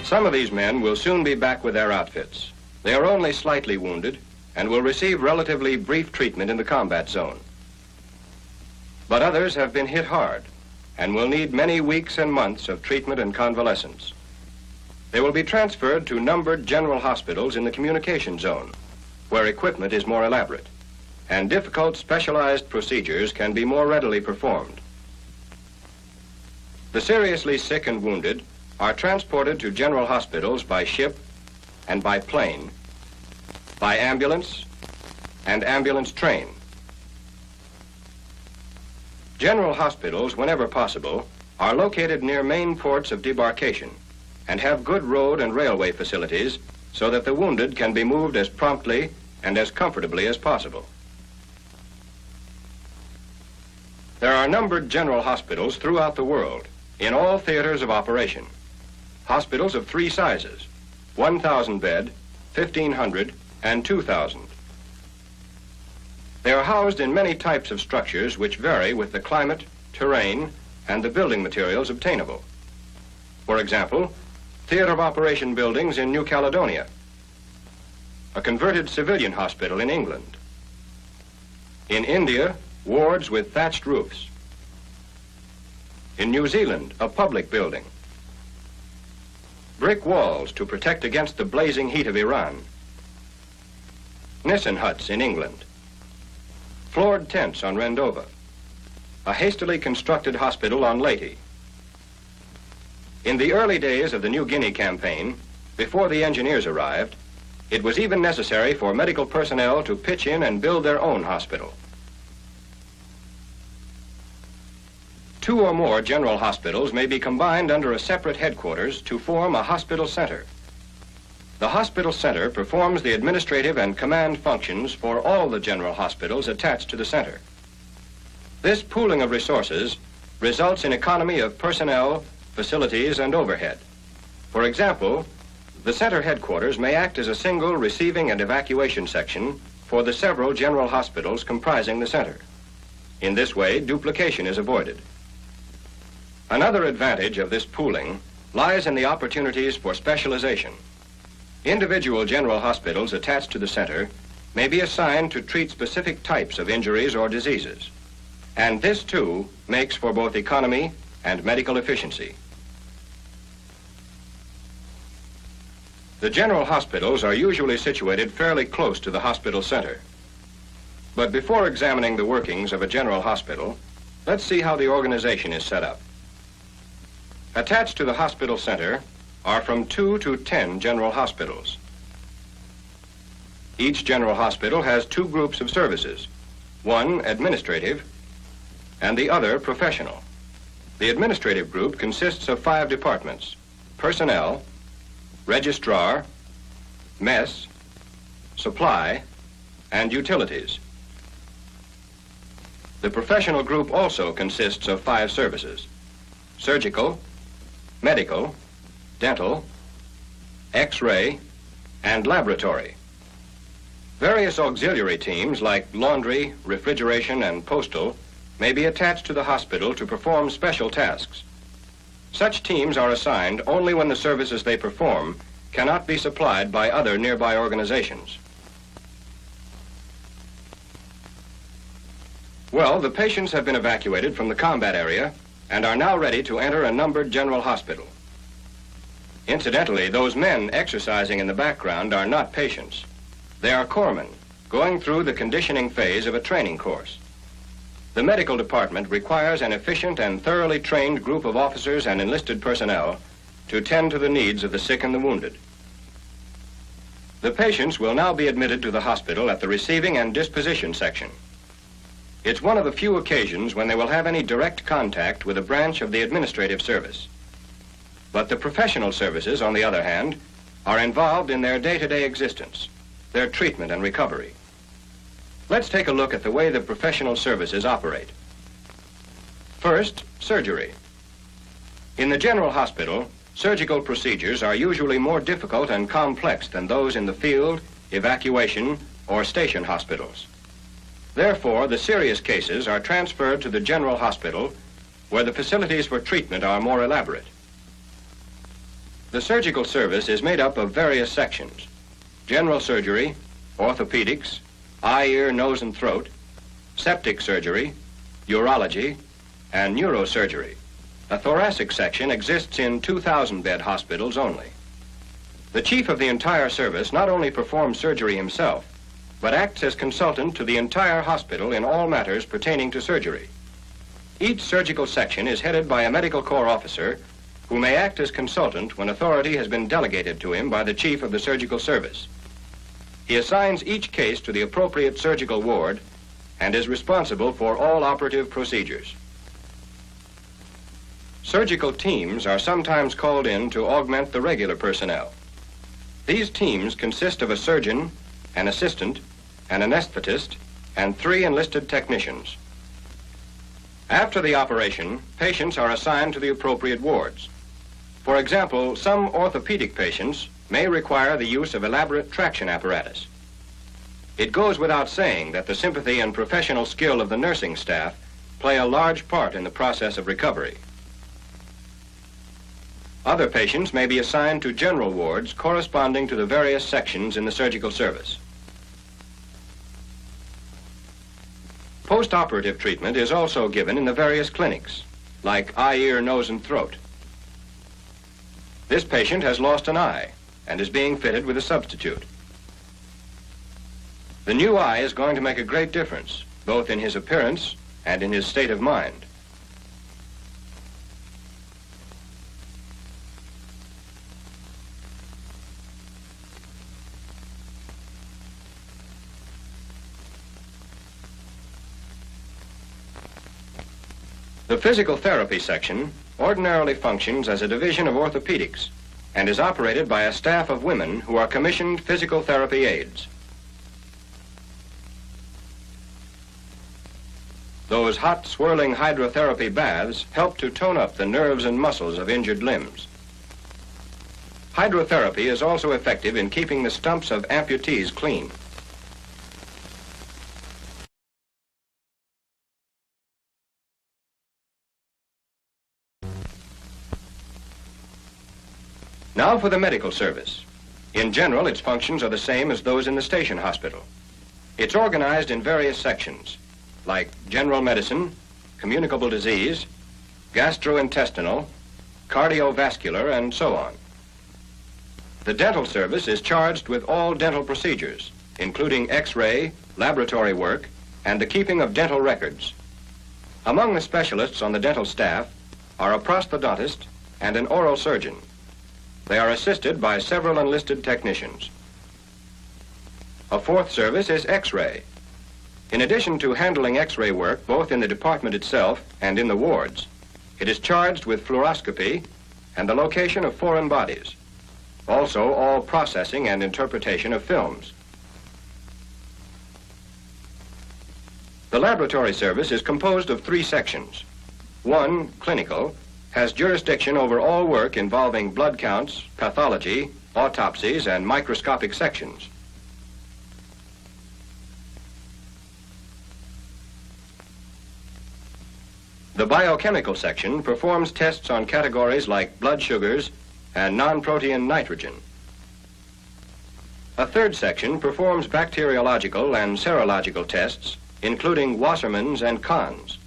Some of these men will soon be back with their outfits. They are only slightly wounded and will receive relatively brief treatment in the combat zone. But others have been hit hard and will need many weeks and months of treatment and convalescence. They will be transferred to numbered general hospitals in the communication zone, where equipment is more elaborate, and difficult specialized procedures can be more readily performed. The seriously sick and wounded are transported to general hospitals by ship and by plane, by ambulance and ambulance train. General hospitals, whenever possible, are located near main ports of debarkation and have good road and railway facilities so that the wounded can be moved as promptly and as comfortably as possible. There are numbered general hospitals throughout the world in all theaters of operation. Hospitals of three sizes: 1,000 bed, 1,500, and 2,000. They are housed in many types of structures which vary with the climate, terrain, and the building materials obtainable. For example, theater of operation buildings in New Caledonia, a converted civilian hospital in England. In India, wards with thatched roofs. In New Zealand, a public building. Brick walls to protect against the blazing heat of Iran. Nissen huts in England. Floored tents on Rendova. A hastily constructed hospital on Leyte. In the early days of the New Guinea campaign, before the engineers arrived, it was even necessary for medical personnel to pitch in and build their own hospital. 2 or more general hospitals may be combined under a separate headquarters to form a hospital center. The hospital center performs the administrative and command functions for all the general hospitals attached to the center. This pooling of resources results in economy of personnel, facilities, and overhead. For example, the center headquarters may act as a single receiving and evacuation section for the several general hospitals comprising the center. In this way, duplication is avoided. Another advantage of this pooling lies in the opportunities for specialization. Individual general hospitals attached to the center may be assigned to treat specific types of injuries or diseases. And this, too, makes for both economy and medical efficiency. The general hospitals are usually situated fairly close to the hospital center. But before examining the workings of a general hospital, let's see how the organization is set up. Attached to the hospital center are from 2 to 10 general hospitals. Each general hospital has 2 groups of services, one administrative and the other professional. The administrative group consists of 5 departments: personnel, registrar, mess, supply, and utilities. The professional group also consists of 5 services: surgical, medical, dental, X-ray, and laboratory. Various auxiliary teams like laundry, refrigeration, and postal may be attached to the hospital to perform special tasks. Such teams are assigned only when the services they perform cannot be supplied by other nearby organizations. Well, the patients have been evacuated from the combat area and are now ready to enter a numbered general hospital. Incidentally, those men exercising in the background are not patients. They are corpsmen going through the conditioning phase of a training course. The medical department requires an efficient and thoroughly trained group of officers and enlisted personnel to tend to the needs of the sick and the wounded. The patients will now be admitted to the hospital at the receiving and disposition section. It's one of the few occasions when they will have any direct contact with a branch of the administrative service. But the professional services, on the other hand, are involved in their day-to-day existence, their treatment and recovery. Let's take a look at the way the professional services operate. First, surgery. In the general hospital, surgical procedures are usually more difficult and complex than those in the field, evacuation, or station hospitals. Therefore, the serious cases are transferred to the general hospital, where the facilities for treatment are more elaborate. The surgical service is made up of various sections: general surgery, orthopedics, eye, ear, nose, and throat, septic surgery, urology, and neurosurgery. A thoracic section exists in 2,000-bed hospitals only. The chief of the entire service not only performs surgery himself, but acts as consultant to the entire hospital in all matters pertaining to surgery. Each surgical section is headed by a medical corps officer who may act as consultant when authority has been delegated to him by the chief of the surgical service. He assigns each case to the appropriate surgical ward and is responsible for all operative procedures. Surgical teams are sometimes called in to augment the regular personnel. These teams consist of a surgeon, an assistant, an anesthetist, and 3 enlisted technicians. After the operation, patients are assigned to the appropriate wards. For example, some orthopedic patients may require the use of elaborate traction apparatus. It goes without saying that the sympathy and professional skill of the nursing staff play a large part in the process of recovery. Other patients may be assigned to general wards corresponding to the various sections in the surgical service. Post-operative treatment is also given in the various clinics, like eye, ear, nose, and throat. This patient has lost an eye and is being fitted with a substitute. The new eye is going to make a great difference, both in his appearance and in his state of mind. The physical therapy section ordinarily functions as a division of orthopedics and is operated by a staff of women who are commissioned physical therapy aides. Those hot, swirling hydrotherapy baths help to tone up the nerves and muscles of injured limbs. Hydrotherapy is also effective in keeping the stumps of amputees clean. Now for the medical service. In general, its functions are the same as those in the station hospital. It's organized in various sections, like general medicine, communicable disease, gastrointestinal, cardiovascular, and so on. The dental service is charged with all dental procedures, including X-ray, laboratory work, and the keeping of dental records. Among the specialists on the dental staff are a prosthodontist and an oral surgeon. They are assisted by several enlisted technicians. A fourth service is X-ray. In addition to handling X-ray work both in the department itself and in the wards, it is charged with fluoroscopy and the location of foreign bodies. Also, all processing and interpretation of films. The laboratory service is composed of 3 sections. 1, clinical, has jurisdiction over all work involving blood counts, pathology, autopsies, and microscopic sections. The biochemical section performs tests on categories like blood sugars and non-protein nitrogen. A third section performs bacteriological and serological tests, including Wassermann's and Kahn's.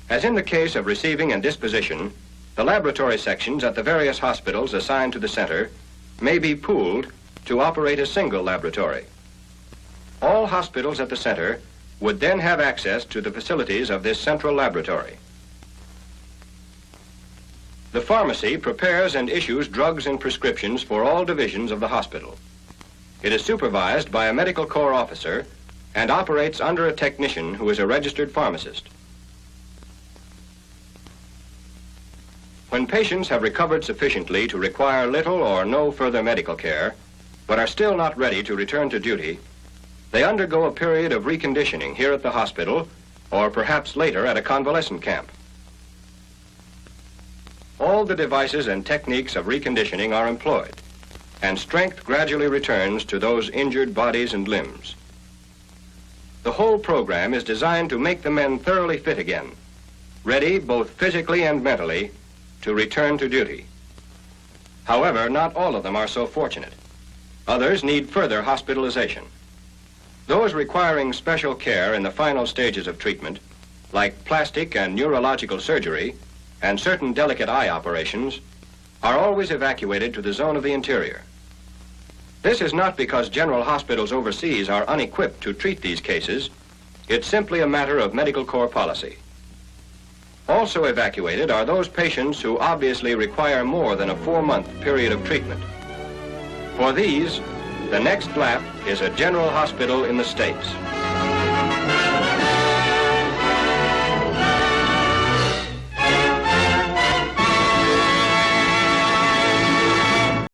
As in the case of receiving and disposition, the laboratory sections at the various hospitals assigned to the center may be pooled to operate a single laboratory. All hospitals at the center would then have access to the facilities of this central laboratory. The pharmacy prepares and issues drugs and prescriptions for all divisions of the hospital. It is supervised by a medical corps officer and operates under a technician who is a registered pharmacist. When patients have recovered sufficiently to require little or no further medical care, but are still not ready to return to duty, they undergo a period of reconditioning here at the hospital, or perhaps later at a convalescent camp. All the devices and techniques of reconditioning are employed, and strength gradually returns to those injured bodies and limbs. The whole program is designed to make the men thoroughly fit again, ready both physically and mentally to return to duty. However, not all of them are so fortunate. Others need further hospitalization. Those requiring special care in the final stages of treatment, like plastic and neurological surgery and certain delicate eye operations, are always evacuated to the zone of the interior. This is not because general hospitals overseas are unequipped to treat these cases. It's simply a matter of medical corps policy. Also evacuated are those patients who obviously require more than a 4-month period of treatment. For these, the next lap is a general hospital in the States.